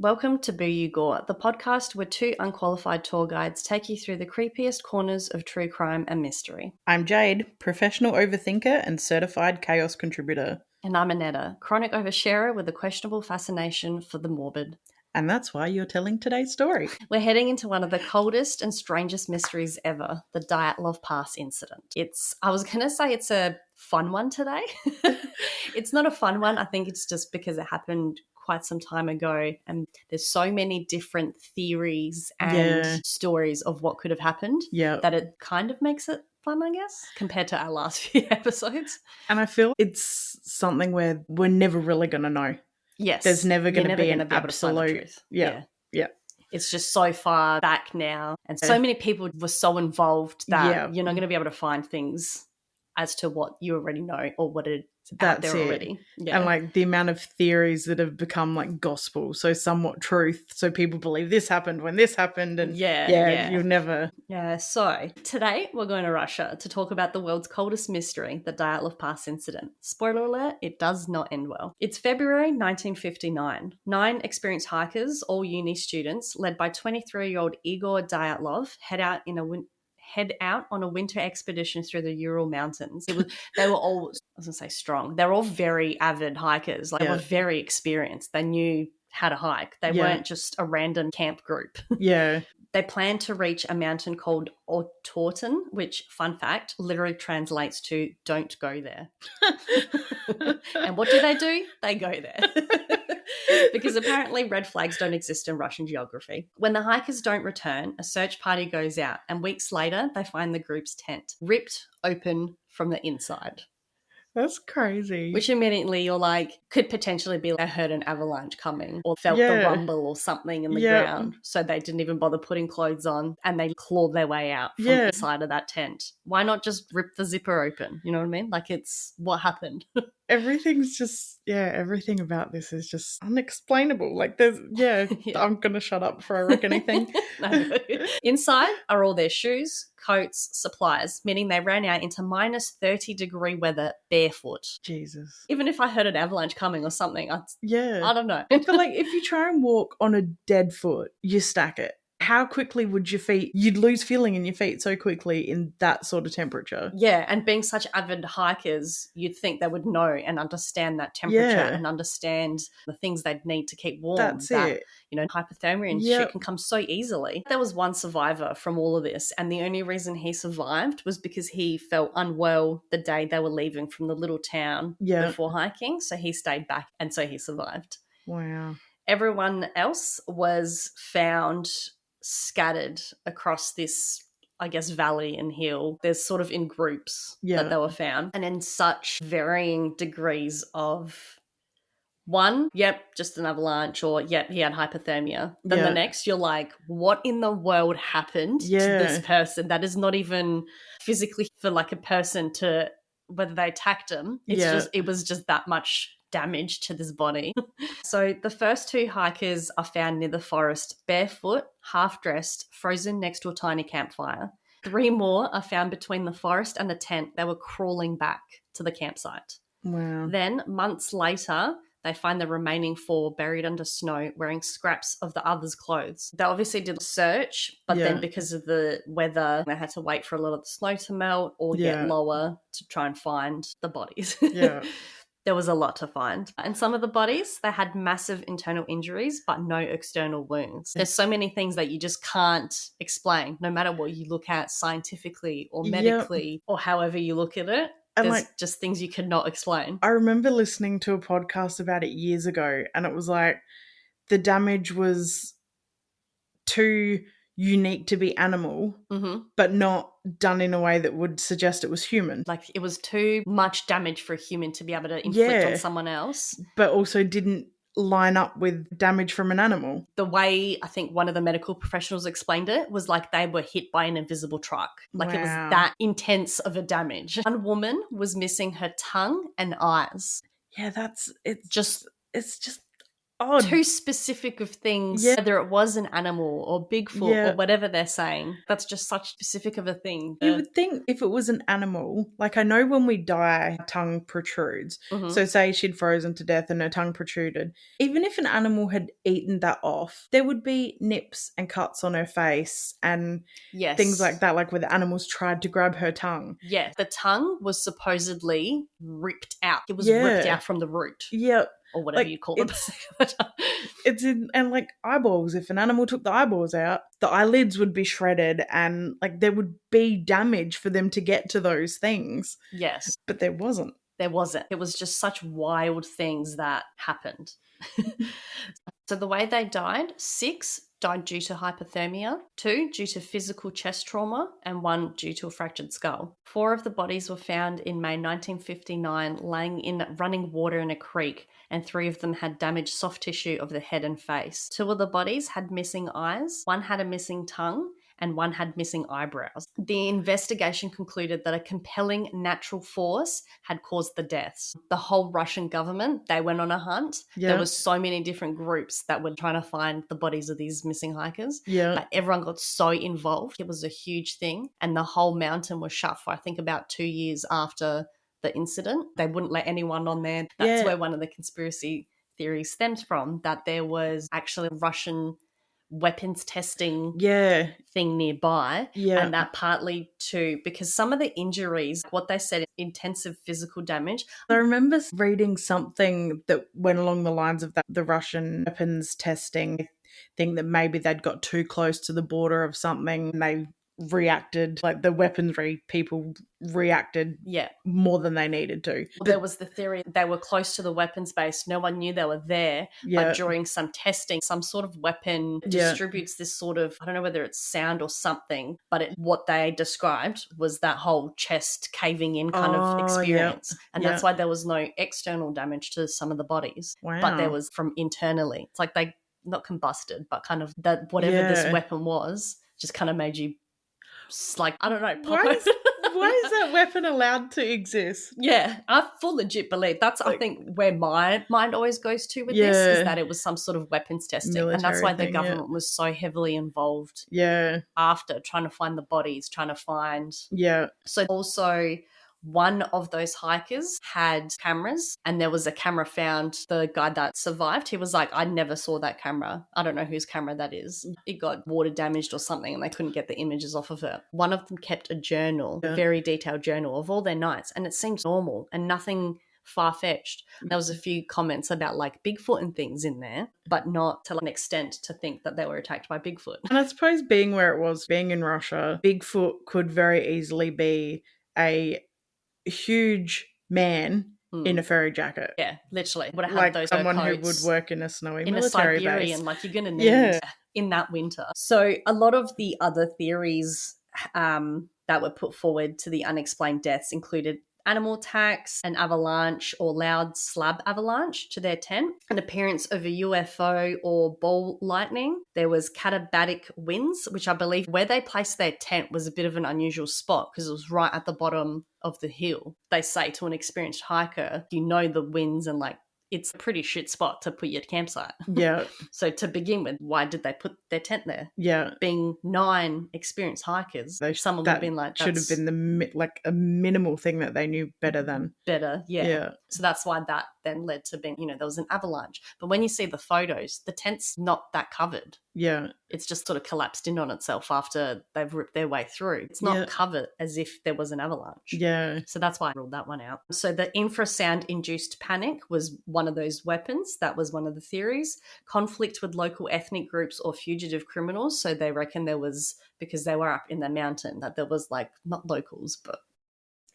Welcome to Boo You Gore, the podcast where two unqualified tour guides take you through the creepiest corners of true crime and mystery. I'm Jade, professional overthinker and certified chaos contributor. And I'm Annetta, chronic oversharer with a questionable fascination for the morbid. And that's why you're telling today's story. We're heading into one of the coldest and strangest mysteries ever, the Dyatlov Pass Incident. I was going to say it's a fun one today. It's not a fun one. I think it's just because it happened quite some time ago and there's so many different theories and stories of what could have happened that it kind of makes it fun, I guess, compared to our last few episodes. And I feel it's something where we're never really going to know. Yes. There's never going to be an absolute. Yeah. It's just so far back now. And so many people were so involved that you're not going to be able to find things as to what you already know or what it's out there already. Yeah. And like the amount of theories that have become like gospel, so somewhat truth. So people believe this happened when this happened. And you'll never. Yeah. So today we're going to Russia to talk about the world's coldest mystery, the Dyatlov Pass Incident. Spoiler alert, it does not end well. It's February 1959. 9 experienced hikers, all uni students, led by 23-year-old Igor Dyatlov, head out on a winter expedition through the Ural Mountains. They were all, I was going to say strong. They were all very avid hikers. They were very experienced. They knew how to hike. They weren't just a random camp group. Yeah. They planned to reach a mountain called Ortorton, which, fun fact, literally translates to don't go there. And what do? They go there. Because apparently red flags don't exist in Russian geography. When the hikers don't return, a search party goes out, and weeks later they find the group's tent ripped open from the inside. That's crazy. Which immediately you're like, could potentially be I heard an avalanche coming or felt the rumble or something in the ground. So they didn't even bother putting clothes on and they clawed their way out from inside of that tent. Why not just rip the zipper open? You know what I mean? Like it's what happened. Everything's just, everything about this is just unexplainable. Like there's, I'm going to shut up before I wreck anything. No. Inside are all their shoes, coats, supplies, meaning they ran out into minus 30-degree weather barefoot. Jesus. Even if I heard an avalanche coming or something, I don't know. But like if you try and walk on a dead foot, you stack it. How quickly would you'd lose feeling in your feet so quickly in that sort of temperature. Yeah, and being such avid hikers, you'd think they would know and understand that temperature and understand the things they'd need to keep warm. That's it. You know, hypothermia and shit can come so easily. There was one survivor from all of this, and the only reason he survived was because he felt unwell the day they were leaving from the little town before hiking, so he stayed back, and so he survived. Wow. Everyone else was found scattered across this, I guess, valley and hill. There's sort of in groups that they were found, and in such varying degrees of one, just an avalanche, or he had hypothermia. Then the next, you're like, what in the world happened to this person? That is not even physically for like a person to, whether they attacked him. It was just that much damage to this body. So the first 2 hikers are found near the forest, barefoot, half-dressed, frozen next to a tiny campfire. 3 more are found between the forest and the tent. They were crawling back to the campsite. Wow. Then, months later, they find the remaining 4 buried under snow wearing scraps of the others' clothes. They obviously did a search, but then because of the weather, they had to wait for a lot of the snow to melt or get lower to try and find the bodies. Yeah. There was a lot to find. And some of the bodies, they had massive internal injuries, but no external wounds. There's so many things that you just can't explain, no matter what you look at scientifically or medically or however you look at it. And there's just things you cannot explain. I remember listening to a podcast about it years ago, and it was like the damage was too unique to be animal, but not done in a way that would suggest it was human. Like it was too much damage for a human to be able to inflict on someone else. But also didn't line up with damage from an animal. The way I think one of the medical professionals explained it was like they were hit by an invisible truck. Like it was that intense of a damage. One woman was missing her tongue and eyes. Yeah, it's just odd. Too specific of things, whether it was an animal or Bigfoot or whatever they're saying. That's just such specific of a thing. You would think if it was an animal, like I know when we die, tongue protrudes. Mm-hmm. So say she'd frozen to death and her tongue protruded. Even if an animal had eaten that off, there would be nips and cuts on her face and things like that, like where the animals tried to grab her tongue. Yeah, the tongue was supposedly ripped out. It was ripped out from the root. Yeah. Or whatever you call it. It's in, and like eyeballs. If an animal took the eyeballs out, the eyelids would be shredded and like there would be damage for them to get to those things. Yes. But there wasn't. There wasn't. It was just such wild things that happened. So the way they died, 6 died due to hypothermia, 2 due to physical chest trauma, and 1 due to a fractured skull. 4 of the bodies were found in May 1959 laying in running water in a creek, and 3 of them had damaged soft tissue of the head and face. 2 of the bodies had missing eyes, 1 had a missing tongue, and 1 had missing eyebrows. The investigation concluded that a compelling natural force had caused the deaths. The whole Russian government, they went on a hunt. Yeah. There was so many different groups that were trying to find the bodies of these missing hikers. Yeah. But everyone got so involved. It was a huge thing. And the whole mountain was shut for, I think, about 2 years after the incident. They wouldn't let anyone on there. That's where one of the conspiracy theories stems from, that there was actually Russian weapons testing thing nearby, and that partly too because some of the injuries, what they said, intensive physical damage. I remember reading something that went along the lines of that, the Russian weapons testing thing, that maybe they'd got too close to the border of something and they reacted, like the weaponry people reacted more than they needed to. There was the theory they were close to the weapons base, no one knew they were there, but during some testing, some sort of weapon distributes this sort of, I don't know whether it's sound or something, but what they described was that whole chest caving in kind of experience. And that's why there was no external damage to some of the bodies, but there was from internally. It's like they not combusted, but kind of that whatever this weapon was just kind of made you, like, I don't know. Why is that weapon allowed to exist? Yeah, I full legit believe that's, like, I think, where my mind always goes to with this, is that it was some sort of weapons testing. And that's why the government was so heavily involved after trying to find the bodies, trying to find... So also... One of those hikers had cameras, and there was a camera found. The guy that survived, he was like, I never saw that camera. I don't know whose camera that is. It got water damaged or something, and they couldn't get the images off of it. One of them kept a journal, a very detailed journal of all their nights, and it seemed normal and nothing far-fetched. There was a few comments about like Bigfoot and things in there, but not to an extent to think that they were attacked by Bigfoot. And I suppose being where it was, being in Russia, Bigfoot could very easily be a huge man in a furry jacket. Yeah, literally. Would have like those someone who would work in a snowy military base. In a Siberian, like you're going to need in that winter. So a lot of the other theories that were put forward to the unexplained deaths included animal attacks, an avalanche or loud slab avalanche to their tent, an appearance of a UFO or ball lightning. There was katabatic winds, which I believe where they placed their tent was a bit of an unusual spot because it was right at the bottom of the hill. They say to an experienced hiker, you know the winds and like it's a pretty shit spot to put your campsite. Yeah. So to begin with, why did they put their tent there? Yeah. Being 9 experienced hikers, someone would have been like, should have been like a minimal thing that they knew better than. Better, yeah. So that's why that then led to being, there was an avalanche. But when you see the photos, the tent's not that covered. Yeah. It's just sort of collapsed in on itself after they've ripped their way through. It's not covered as if there was an avalanche. Yeah. So that's why I ruled that one out. So the infrasound-induced panic was one of those weapons. That was one of the theories. Conflict with local ethnic groups or fugitive criminals. So they reckon there was, because they were up in the mountain, that there was like, not locals, but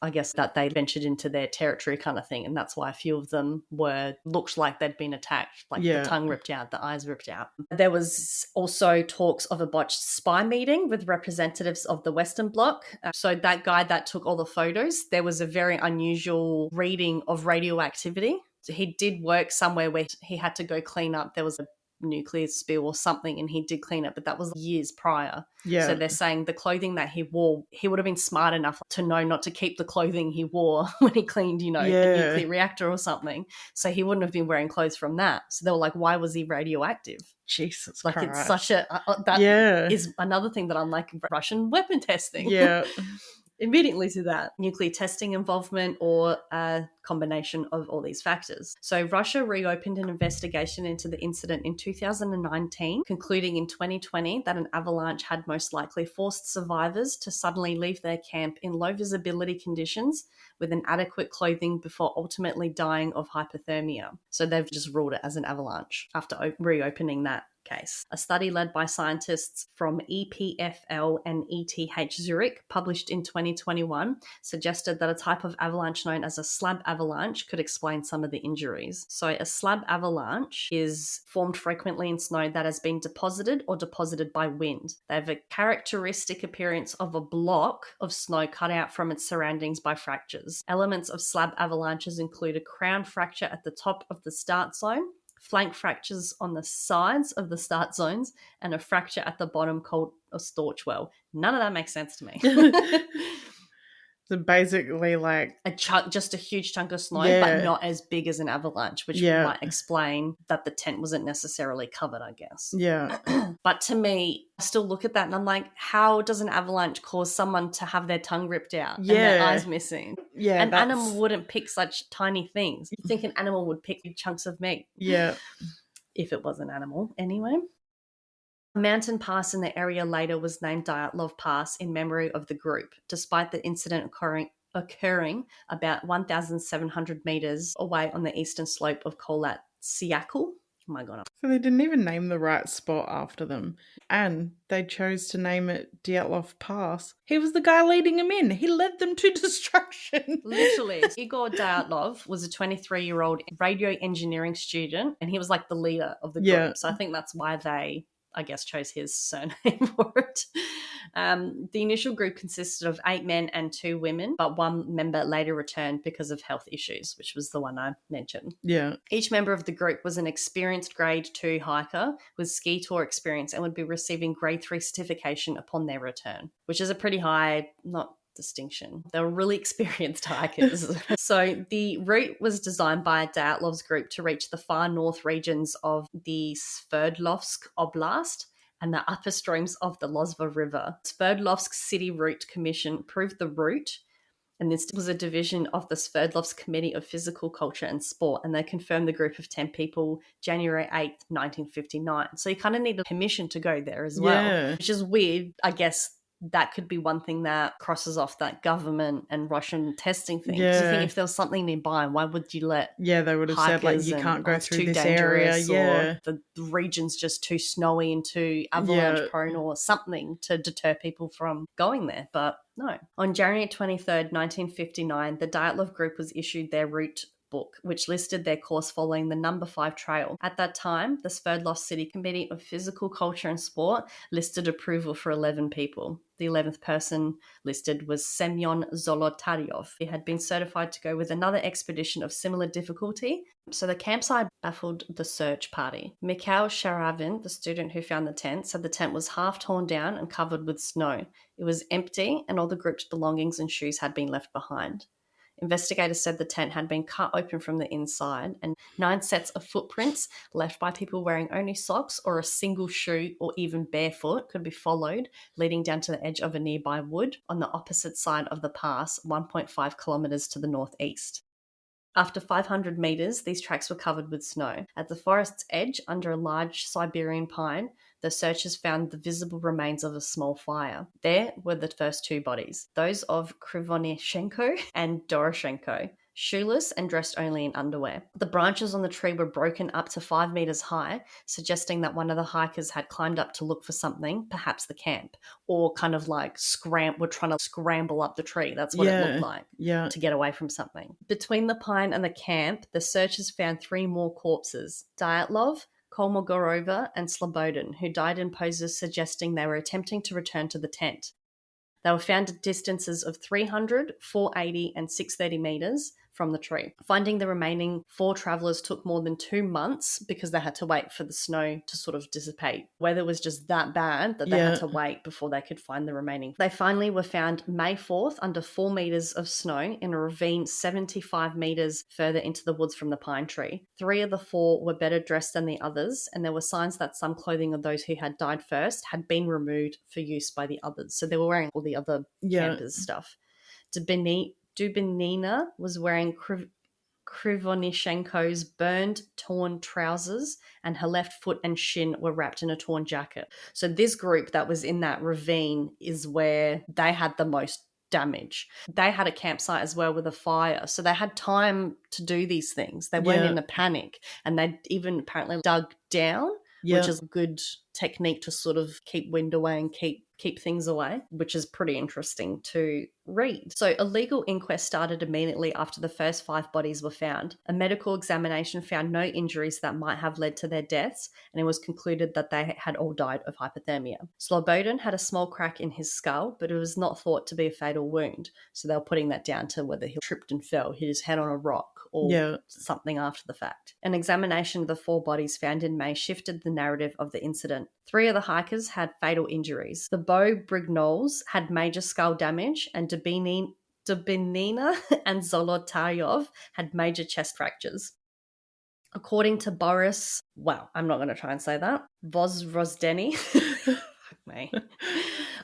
I guess that they ventured into their territory kind of thing. And that's why a few of them looked like they'd been attacked, like the tongue ripped out, the eyes ripped out. There was also talks of a botched spy meeting with representatives of the Western Bloc. So that guy that took all the photos, there was a very unusual reading of radioactivity. So he did work somewhere where he had to go clean up. There was a nuclear spill or something, and he did clean it, but that was years prior. Yeah. So they're saying the clothing that he wore, he would have been smart enough to know not to keep the clothing he wore when he cleaned, a nuclear reactor or something. So he wouldn't have been wearing clothes from that. So they were like, why was he radioactive? Jesus Like, Christ. it's such a that is another thing that I'm like, Russian weapon testing. Yeah. Immediately to that. Nuclear testing involvement or a combination of all these factors. So Russia reopened an investigation into the incident in 2019, concluding in 2020 that an avalanche had most likely forced survivors to suddenly leave their camp in low visibility conditions with inadequate clothing before ultimately dying of hypothermia. So they've just ruled it as an avalanche after reopening that case. A study led by scientists from EPFL and ETH Zurich, published in 2021, suggested that a type of avalanche known as a slab avalanche could explain some of the injuries. So a slab avalanche is formed frequently in snow that has been deposited or deposited by wind. They have a characteristic appearance of a block of snow cut out from its surroundings by fractures. Elements of slab avalanches include a crown fracture at the top of the start zone, flank fractures on the sides of the start zones, and a fracture at the bottom called a Storchwell. None of that makes sense to me. So basically like just a huge chunk of snow, but not as big as an avalanche, which might explain that the tent wasn't necessarily covered, I guess. Yeah. But to me, I still look at that and I'm like, how does an avalanche cause someone to have their tongue ripped out and their eyes missing? Yeah. An animal wouldn't pick such tiny things. You'd think an animal would pick big chunks of meat. Yeah. If it was an animal, anyway. A mountain pass in the area later was named Dyatlov Pass in memory of the group, despite the incident occurring about 1,700 meters away on the eastern slope of Kholat Syakhl. Oh my God. So they didn't even name the right spot after them. And they chose to name it Dyatlov Pass. He was the guy leading them in. He led them to destruction. Literally. Igor Dyatlov was a 23-year-old radio engineering student, and he was like the leader of the group. So I think that's why they, I guess, chose his surname for it. The initial group consisted of 8 men and 2 women, but one member later returned because of health issues, which was the one I mentioned. Yeah. Each member of the group was an experienced grade 2 hiker with ski tour experience and would be receiving grade 3 certification upon their return, which is a pretty high, not distinction. They were really experienced hikers. So the route was designed by Dyatlov's group to reach the far north regions of the Sverdlovsk Oblast and the upper streams of the Lozva River. Sverdlovsk City Route Commission approved the route, and this was a division of the Sverdlovsk Committee of Physical Culture and Sport, and they confirmed the group of 10 people January 8th, 1959. So you kind of need a permission to go there as well, which is weird. I guess that could be one thing that crosses off that government and Russian testing thing. Because you think if there was something nearby, why would you let they would have said, like, you can't go through this area. Or the region's just too snowy and too avalanche prone or something to deter people from going there. But no. On January 23rd, 1959, the Dyatlov group was issued their route book, which listed their course following the number 5 trail. At that time, the Sverdlovsk City Committee of Physical Culture and Sport listed approval for 11 people. The 11th person listed was Semyon Zolotaryov. He had been certified to go with another expedition of similar difficulty, so the campsite baffled the search party. Mikhail Sharavin, the student who found the tent, said the tent was half torn down and covered with snow. It was empty and all the group's belongings and shoes had been left behind. Investigators said the tent had been cut open from the inside and 9 sets of footprints left by people wearing only socks or a single shoe or even barefoot could be followed, leading down to the edge of a nearby wood on the opposite side of the pass, 1.5 kilometres to the northeast. After 500 metres, these tracks were covered with snow. At the forest's edge, under a large Siberian pine, the searchers found the visible remains of a small fire. There were the first 2 bodies, those of Krivonishenko and Doroshenko, shoeless and dressed only in underwear. The branches on the tree were broken up to 5 meters high, suggesting that one of the hikers had climbed up to look for something, perhaps the camp, or kind of like were trying to scramble up the tree. That's what it looked like, to get away from something. Between the pine and the camp, the searchers found 3 more corpses: Dyatlov, Kolmogorova, and Slobodin, who died in poses suggesting they were attempting to return to the tent. They were found at distances of 300, 480, and 630 metres from the tree. Finding the remaining 4 travelers took more than 2 months because they had to wait for the snow to sort of dissipate. Weather was just that bad that they had to wait before they could find the remaining. They finally were found May 4th under 4 meters of snow in a ravine 75 meters further into the woods from the pine tree. 3 of the 4 were better dressed than the others, and there were signs that some clothing of those who had died first had been removed for use by the others. So they were wearing all the other campers' stuff. Dubinina was wearing Krivonishenko's burned, torn trousers, and her left foot and shin were wrapped in a torn jacket. So this group that was in that ravine is where they had the most damage. They had a campsite as well with a fire, so they had time to do these things. They weren't in a panic, and they even apparently dug down, which is a good technique to sort of keep wind away and keep things away, which is pretty interesting to read. So a legal inquest started immediately after the first 5 bodies were found. A medical examination found no injuries that might have led to their deaths, and it was concluded that they had all died of hypothermia. Slobodin had a small crack in his skull, but it was not thought to be a fatal wound, so they were putting that down to whether he tripped and fell, hit his head on a rock, or something after the fact. An examination of the 4 bodies found in May shifted the narrative of the incident. 3 of the hikers had fatal injuries. The Beau Brignoles had major skull damage, and Dubinina and Zolotaryov had major chest fractures. According to Boris, I'm not going to try and say that, Vozrozdeny. Fuck me.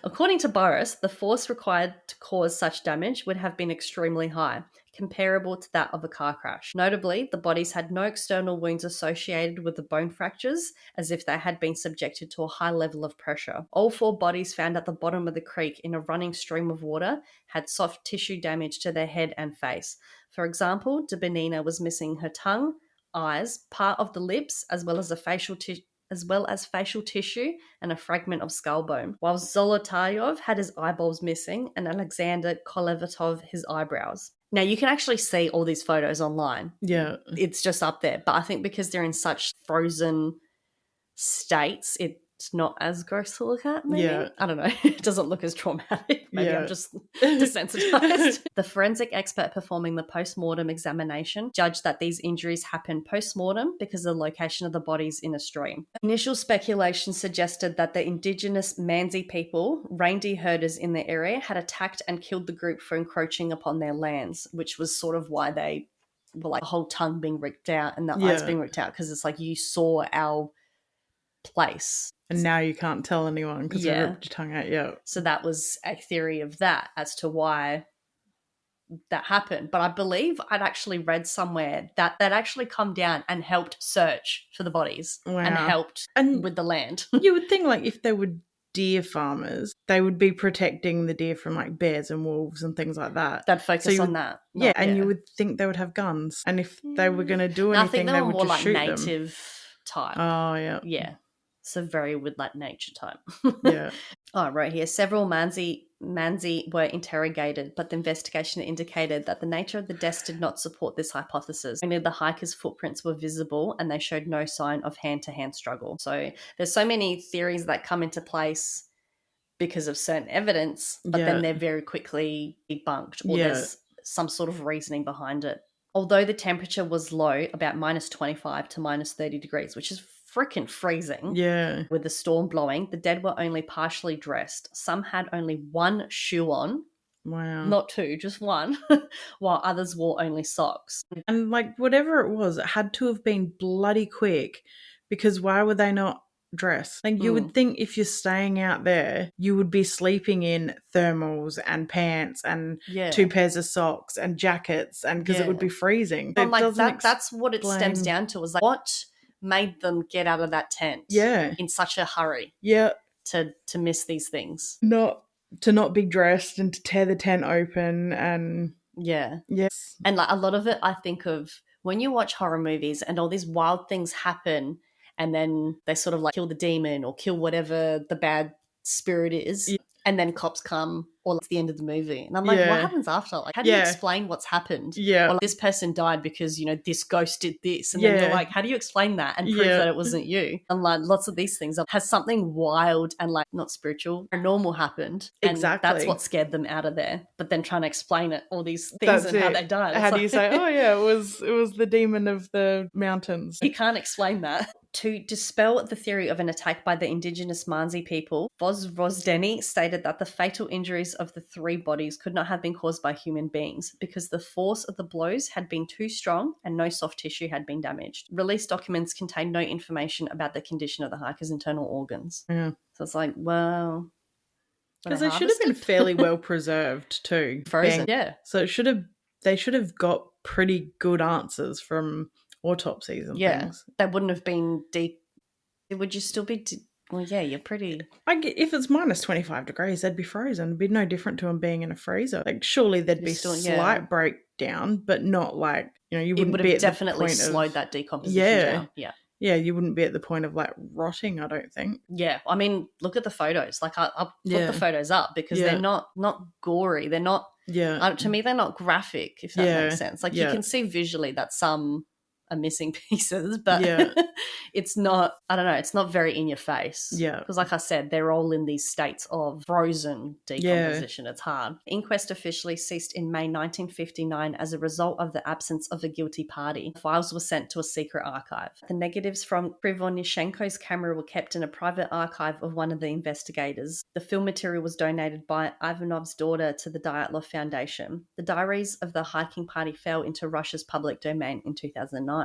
According to Boris, the force required to cause such damage would have been extremely high, comparable to that of a car crash. Notably, the bodies had no external wounds associated with the bone fractures, as if they had been subjected to a high level of pressure. All 4 bodies found at the bottom of the creek in a running stream of water had soft tissue damage to their head and face. For example, Dubinina was missing her tongue, eyes, part of the lips, as well as facial tissue and a fragment of skull bone, while Zolotaryov had his eyeballs missing and Alexander Kolevatov his eyebrows. Now, you can actually see all these photos online. Yeah. It's just up there. But I think because they're in such frozen states, it's not as gross to look at, maybe. Yeah. I don't know. It doesn't look as traumatic. Maybe I'm just desensitized. The forensic expert performing the post-mortem examination judged that these injuries happened post-mortem because of the location of the bodies in a stream. Initial speculation suggested that the indigenous Mansi people, reindeer herders in the area, had attacked and killed the group for encroaching upon their lands, which was sort of why they were like the whole tongue being ripped out and the eyes being ripped out, because it's like you saw our place. And now you can't tell anyone because they ripped your tongue out. So that was a theory of that as to why that happened. But I believe I'd actually read somewhere that they'd actually come down and helped search for the bodies and helped with the land. You would think like if they were deer farmers, they would be protecting the deer from like bears and wolves and things like that. They'd focus on that. You would think they would have guns. And if they were going to do anything, they would just shoot them. I think they were more like native type. Oh, yeah. Yeah. So very with like nature type. Yeah. Right here. Several Mansi were interrogated, but the investigation indicated that the nature of the deaths did not support this hypothesis. Only the hikers' footprints were visible and they showed no sign of hand-to-hand struggle. So there's so many theories that come into place because of certain evidence, but then they're very quickly debunked or there's some sort of reasoning behind it. Although the temperature was low, about minus 25 to minus 30 degrees, which is freaking freezing. Yeah. With the storm blowing, the dead were only partially dressed. Some had only 1 shoe on. Wow. Not 2, just 1, while others wore only socks. And like whatever it was, it had to have been bloody quick, because why would they not dress? Like you would think if you're staying out there, you would be sleeping in thermals and pants and 2 pairs of socks and jackets, and because it would be freezing. I'm like that's what it stems down to, is like what made them get out of that tent in such a hurry to miss these things, to not be dressed and to tear the tent open. And and like a lot of it I think of when you watch horror movies and all these wild things happen and then they sort of like kill the demon or kill whatever the bad spirit is and then cops come or it's the end of the movie. And I'm like, what happens after? Like, how do you explain what's happened? Yeah. Or like, this person died because, you know, this ghost did this. And then you're like, how do you explain that and prove that it wasn't you? And like lots of these things has something wild and like not spiritual, paranormal happened. And that's what scared them out of there. But then trying to explain it, all these things and how they died. How do you say, oh yeah, it was the demon of the mountains? You can't explain that. To dispel the theory of an attack by the indigenous Mansi people, Vozdeni stated that the fatal injuries of the 3 bodies could not have been caused by human beings because the force of the blows had been too strong and no soft tissue had been damaged. Released documents contain no information about the condition of the hikers' internal organs. Yeah. So it's like, well... Because they should have been fairly well preserved too. Frozen, yeah. So they should have got pretty good answers from autopsies and things. They wouldn't have been would you still be well, yeah, you're pretty... If it's minus 25 degrees, they'd be frozen. It'd be no different to them being in a freezer. Like, surely there'd be slight breakdown, but not like, you know, you wouldn't be at definitely the point slowed that decomposition down. Yeah, you wouldn't be at the point of like rotting, I don't think. Yeah, I mean, look at the photos. Like, I'll put the photos up because they're not gory. They're not... to me, they're not graphic, if that makes sense. Like, you can see visually that some are missing pieces, but it's not, I don't know, it's not very in your face. Yeah. Because like I said, they're all in these states of frozen decomposition. It's hard. The inquest officially ceased in May 1959 as a result of the absence of a guilty party. The files were sent to a secret archive. The negatives from Krivonishenko's camera were kept in a private archive of one of the investigators. The film material was donated by Ivanov's daughter to the Dyatlov Foundation. The diaries of the hiking party fell into Russia's public domain in 2009.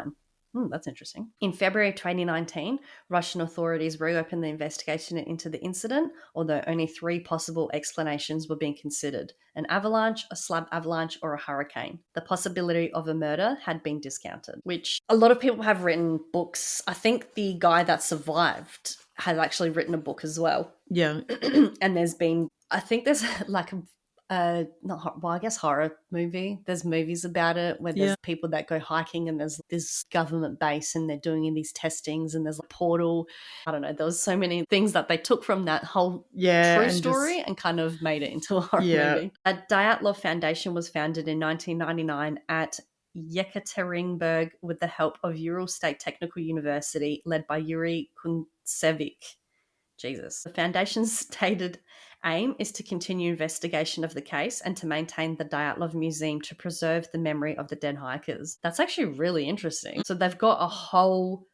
That's interesting. In February 2019, Russian authorities reopened the investigation into the incident, although only 3 possible explanations were being considered: an avalanche, a slab avalanche, or a hurricane. The possibility of a murder had been discounted, which a lot of people have written books. I think the guy that survived has actually written a book as well. Yeah. And there's like I guess horror movie. There's movies about it where there's people that go hiking and there's this government base and they're doing these testings and there's a portal. I don't know. There was so many things that they took from that whole true story and kind of made it into a horror movie. A Dyatlov Foundation was founded in 1999 at Yekaterinburg with the help of Ural State Technical University, led by Yuri Kuntsevic. Jesus. The foundation's stated aim is to continue investigation of the case and to maintain the Dyatlov Museum to preserve the memory of the dead hikers. That's actually really interesting. So they've got a whole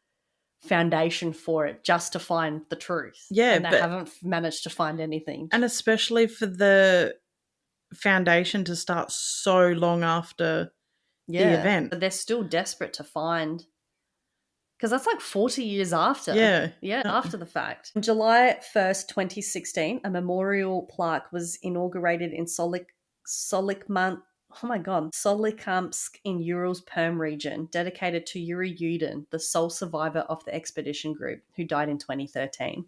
foundation for it just to find the truth. Yeah, and they haven't managed to find anything. And especially for the foundation to start so long after the event. But they're still desperate to find... Because that's like 40 years after. Yeah, after the fact. On July 1st, 2016, a memorial plaque was inaugurated in Solikamsk in Ural's Perm region, dedicated to Yuri Yudin, the sole survivor of the expedition group, who died in 2013.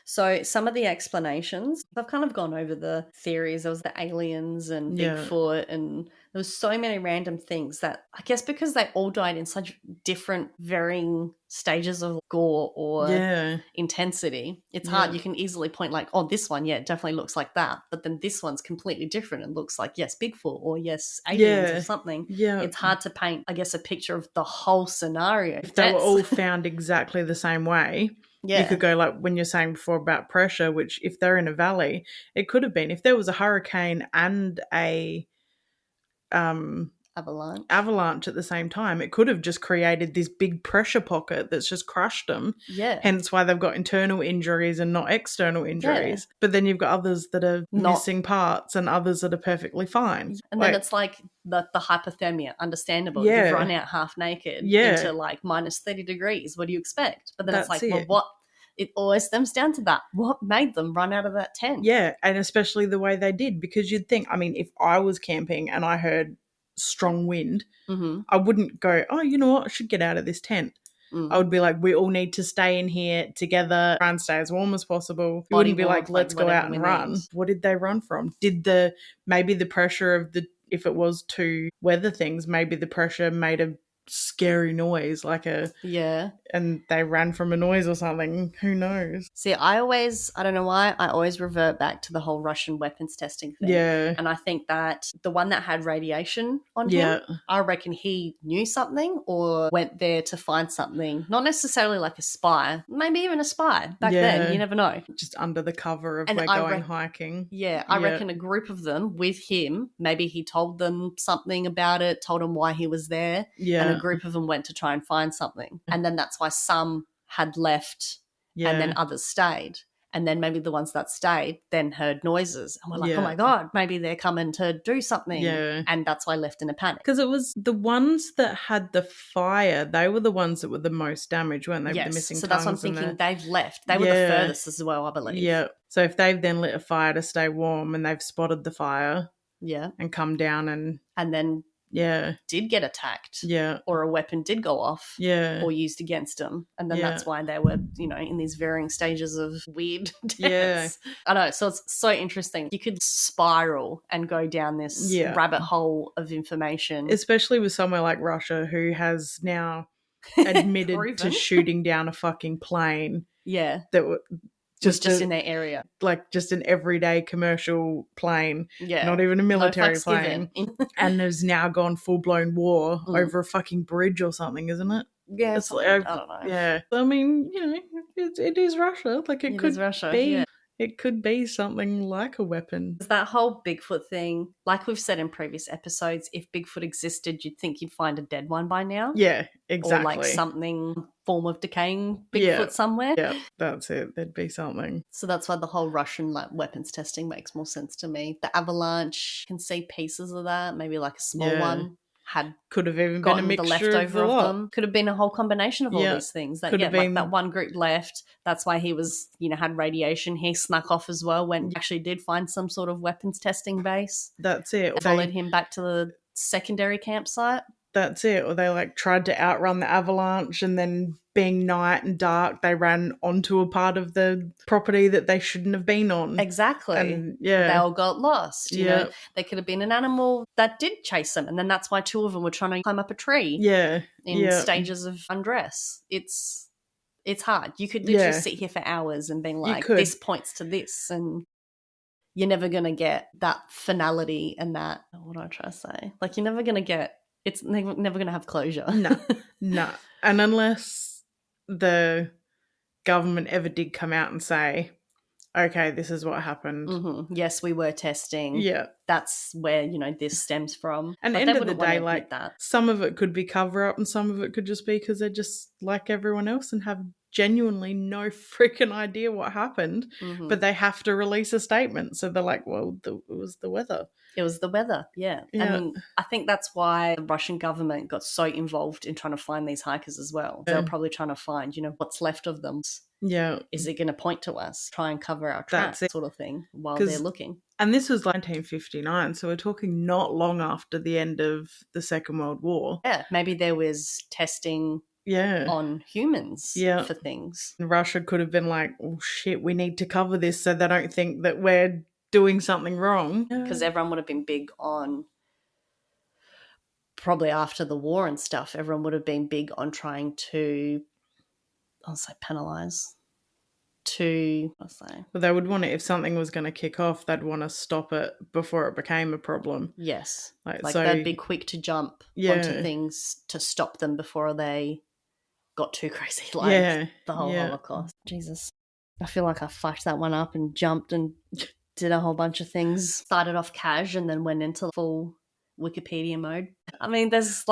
So some of the explanations, I've kind of gone over the theories. There was the aliens and Bigfoot, and there was so many random things that I guess because they all died in such different varying stages of gore or intensity, it's hard. You can easily point like, oh, this one, it definitely looks like that. But then this one's completely different and looks like, yes, Bigfoot or yes, aliens or something. Yeah. It's hard to paint, I guess, a picture of the whole scenario. If they were all found exactly the same way. Yeah. You could go like when you're saying before about pressure, which if they're in a valley, it could have been. If there was a hurricane and a avalanche at the same time, it could have just created this big pressure pocket that's just crushed them. Yeah. Hence why they've got internal injuries and not external injuries. Yeah. But then you've got others that are missing parts and others that are perfectly fine. And then it's like the hypothermia, understandable. Yeah. You've run out half naked into like minus 30 degrees. What do you expect? But then it's like, well, what? It always stems down to that. What made them run out of that tent? Yeah, and especially the way they did, because you'd think, I mean, if I was camping and I heard strong wind, I wouldn't go, oh, you know what, I should get out of this tent. I would be like, we all need to stay in here together, try and stay as warm as possible. You wouldn't be like, let's go out and run. What did they run from? Did maybe the pressure of if it was to weather things, maybe the pressure made a scary noise, like a and they ran from a noise or something. Who knows? See, I don't know why, I always revert back to the whole Russian weapons testing thing. Yeah. And I think that the one that had radiation on him, I reckon he knew something or went there to find something. Not necessarily like a spy, maybe even a spy back then. You never know. Just under the cover of we're going hiking. Yeah, I reckon a group of them with him, maybe he told them something about it, told them why he was there. Yeah. And a group of them went to try and find something. And then that's why some had left and then others stayed. And then maybe the ones that stayed then heard noises and were like, oh my God, maybe they're coming to do something. Yeah. And that's why I left in a panic. Because it was the ones that had the fire, they were the ones that were the most damaged, weren't they? Yes, the missing so that's what I'm thinking. They've left. They were the furthest as well, I believe. Yeah. So if they've then lit a fire to stay warm and they've spotted the fire and come down and then did get attacked or a weapon did go off or used against them, and then that's why they were in these varying stages of weird deaths. I know, so it's so interesting. You could spiral and go down this rabbit hole of information, especially with somewhere like Russia, who has now admitted to shooting down a fucking plane that just in their area, like just an everyday commercial plane, not even a military plane, and has now gone full-blown war over a fucking bridge or something, isn't it? Yeah, it's like, I don't know. Yeah, I mean, it is Russia. Like it could be. It could be something like a weapon. That whole Bigfoot thing, like we've said in previous episodes, if Bigfoot existed, you'd think you'd find a dead one by now. Yeah, exactly. Or like something, form of decaying Bigfoot somewhere. Yeah, that's it. There'd be something. So that's why the whole Russian weapons testing makes more sense to me. The avalanche, can see pieces of that, maybe like a small one. Could have even been a mixture of the lot. Them. Could have been a whole combination of all these things. That like that one group left. That's why he was, had radiation. He snuck off as well when he actually did find some sort of weapons testing base. That's it. Followed him back to the secondary campsite. That's it. Or they tried to outrun the avalanche, and then being night and dark, they ran onto a part of the property that they shouldn't have been on. Exactly. And they all got lost. You know, they could have been an animal that did chase them, and then that's why two of them were trying to climb up a tree. In stages of undress. It's hard. You could literally sit here for hours and being like, this points to this, and you're never going to get that finality and that. What do I try to say? Like, you're never going to get. It's never going to have closure. No. And unless the government ever did come out and say, okay, this is what happened. Mm-hmm. Yes, we were testing. Yeah. That's where, this stems from. And at the end of the day, like, some of it could be cover-up and some of it could just be because they're just like everyone else and have genuinely no freaking idea what happened. Mm-hmm. But they have to release a statement. So they're like, well, it was the weather. It was the weather, yeah. And I think that's why the Russian government got so involved in trying to find these hikers as well. They were probably trying to find, what's left of them. Yeah. Is it going to point to us? Try and cover our tracks, sort of thing, while they're looking. And this was 1959, so we're talking not long after the end of the Second World War. Yeah, maybe there was testing on humans for things. And Russia could have been like, oh shit, we need to cover this so they don't think that we're doing something wrong. Because everyone would have been big on, probably after the war and stuff, everyone would have been big on trying to, I'll say penalise, Well, they would want it, if something was going to kick off, they'd want to stop it before it became a problem. Yes. Like they'd be quick to jump onto things to stop them before they got too crazy, like the whole Holocaust. Jesus. I feel like I fucked that one up and jumped and did a whole bunch of things. Started off cash and then went into full Wikipedia mode. I mean, there's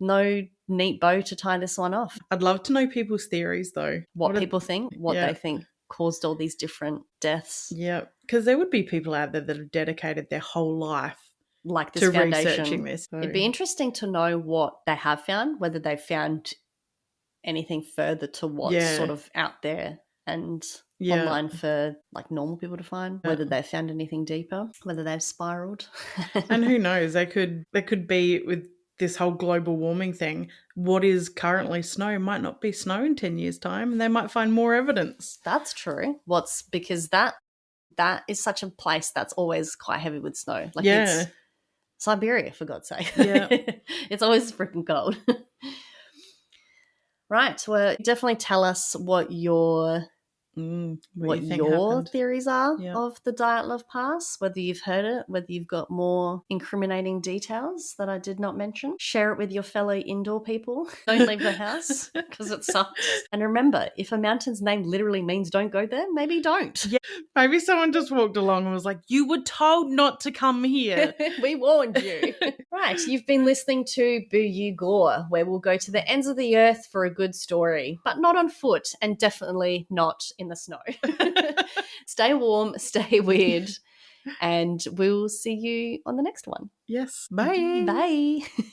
no neat bow to tie this one off. I'd love to know people's theories though. What people think, what they think caused all these different deaths. Yeah, because there would be people out there that have dedicated their whole life like this to foundation. researching this. So. It'd be interesting to know what they have found, whether they've found anything further to what's sort of out there and online for like normal people to find, whether they've found anything deeper, whether they've spiraled. And who knows, they could be with this whole global warming thing. What is currently snow might not be snow in 10 years' time, and they might find more evidence. That's true. Because that is such a place that's always quite heavy with snow. Like it's Siberia, for God's sake. Yeah. It's always freaking cold. Right. Well, definitely tell us what your theories are of the Dyatlov Pass, whether you've heard it, whether you've got more incriminating details that I did not mention. Share it with your fellow indoor people. Don't leave the house because it sucks. And remember, if a mountain's name literally means don't go there, maybe don't. Yeah. Maybe someone just walked along and was like, you were told not to come here. We warned you. Right, you've been listening to Boo You Gore, where we'll go to the ends of the earth for a good story, but not on foot and definitely not in the snow. Stay warm, stay weird, and we'll see you on the next one. Yes. Bye. Bye.